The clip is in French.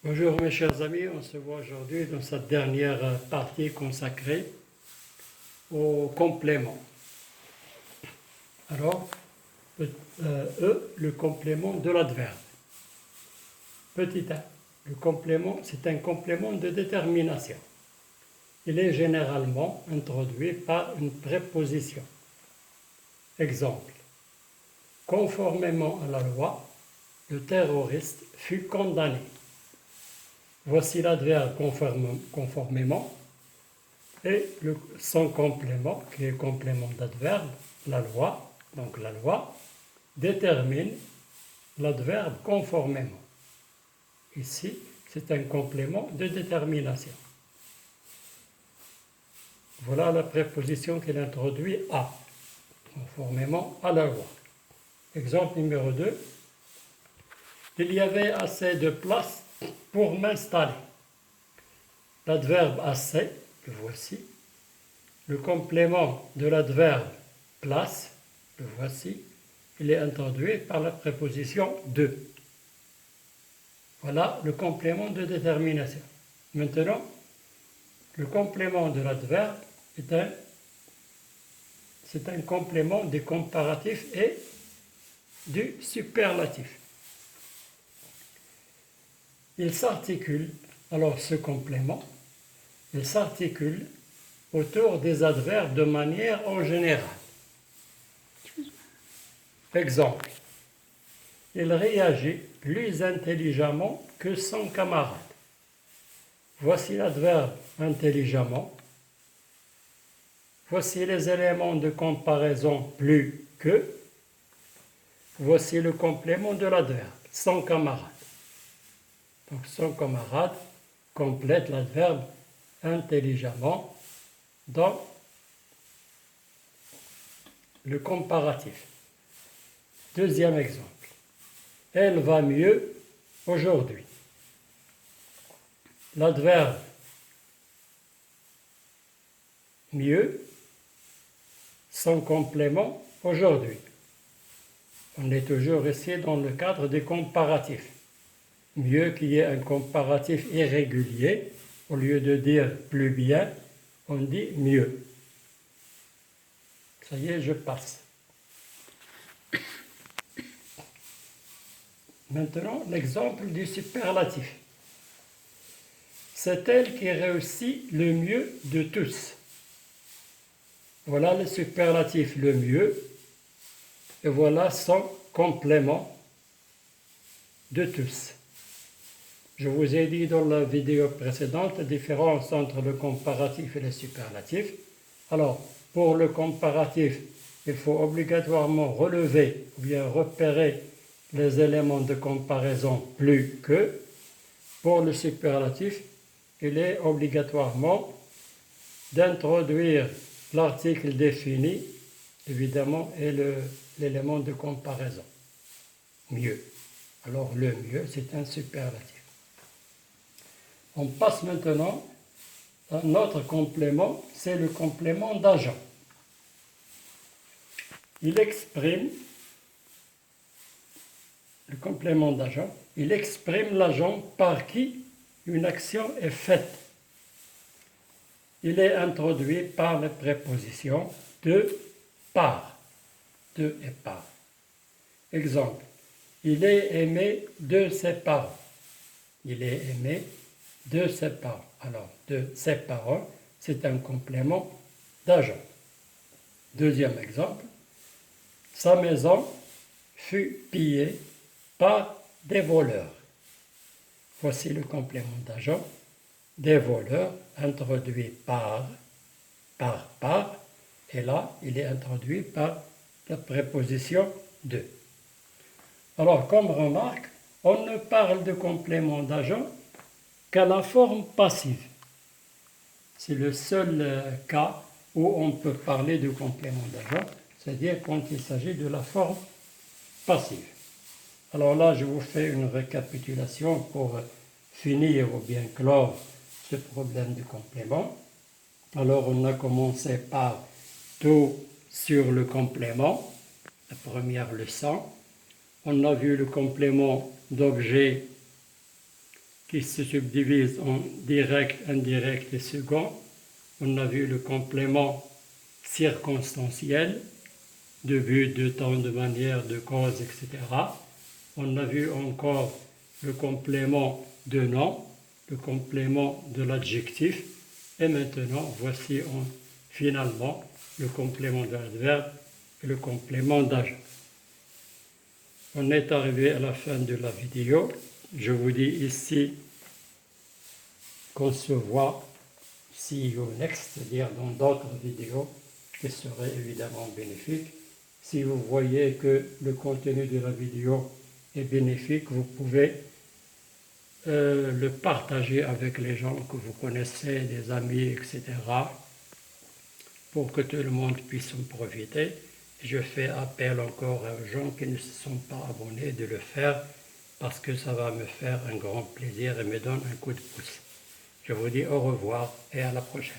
Bonjour mes chers amis, on se voit aujourd'hui dans cette dernière partie consacrée au complément. Alors, le complément de l'adverbe. Petit a, le complément, c'est un complément de détermination. Il est généralement introduit par une préposition. Exemple, conformément à la loi, le terroriste fut condamné. Voici l'adverbe conformément et son complément, qui est complément d'adverbe, la loi. Donc la loi détermine l'adverbe conformément. Ici, c'est un complément de détermination. Voilà la préposition qu'il introduit à, conformément à la loi. Exemple numéro 2. Il y avait assez de place pour m'installer. L'adverbe assez, le voici. Le complément de l'adverbe place, le voici. Il est introduit par la préposition de. Voilà le complément de détermination. Maintenant, le complément de l'adverbe c'est un complément des comparatifs et du superlatif. Il s'articule, alors ce complément, il s'articule autour des adverbes de manière en général. Exemple, il réagit plus intelligemment que son camarade. Voici l'adverbe intelligemment. Voici les éléments de comparaison plus que. Voici le complément de l'adverbe, son camarade. Donc son camarade complète l'adverbe intelligemment dans le comparatif. Deuxième exemple. Elle va mieux aujourd'hui. L'adverbe mieux, son complément aujourd'hui. On est toujours ici dans le cadre des comparatifs. Mieux qu'il y ait un comparatif irrégulier, au lieu de dire plus bien, on dit mieux. Ça y est, je passe. Maintenant, l'exemple du superlatif. C'est elle qui réussit le mieux de tous. Voilà le superlatif le mieux, et voilà son complément de tous. Je vous ai dit dans la vidéo précédente la différence entre le comparatif et le superlatif. Alors, pour le comparatif, il faut obligatoirement relever ou bien repérer les éléments de comparaison plus que. Pour le superlatif, il est obligatoirement d'introduire l'article défini, évidemment, et l'élément de comparaison. Mieux. Alors, le mieux, c'est un superlatif. On passe maintenant à notre complément, c'est le complément d'agent. Il exprime, le complément d'agent, il exprime l'agent par qui une action est faite. Il est introduit par la préposition de par. De et par. Exemple, il est aimé de ses parents. Il est aimé de ses parents. Alors, de ses parents, c'est un complément d'agent. Deuxième exemple, sa maison fut pillée par des voleurs. Voici le complément d'agent. Des voleurs introduit par, et là, il est introduit par la préposition de. Alors, comme remarque, on ne parle de complément d'agent qu'à la forme passive. C'est le seul cas où on peut parler de complément d'agent, c'est-à-dire quand il s'agit de la forme passive. Alors là, je vous fais une récapitulation pour finir ou bien clore ce problème de complément. Alors, on a commencé par tout sur le complément, la première leçon. On a vu le complément d'objet qui se subdivise en direct, indirect et second. On a vu le complément circonstanciel, de but, de temps, de manière, de cause, etc. On a vu encore le complément de nom, le complément de l'adjectif. Et maintenant, voici finalement le complément de l'adverbe et le complément d'agent. On est arrivé à la fin de la vidéo. Je vous dis ici qu'on se voit see you next, c'est-à-dire dans d'autres vidéos qui seraient évidemment bénéfiques. Si vous voyez que le contenu de la vidéo est bénéfique, vous pouvez le partager avec les gens que vous connaissez, des amis, etc., pour que tout le monde puisse en profiter. Je fais appel encore aux gens qui ne se sont pas abonnés de le faire parce que ça va me faire un grand plaisir et me donne un coup de pouce. Je vous dis au revoir et à la prochaine.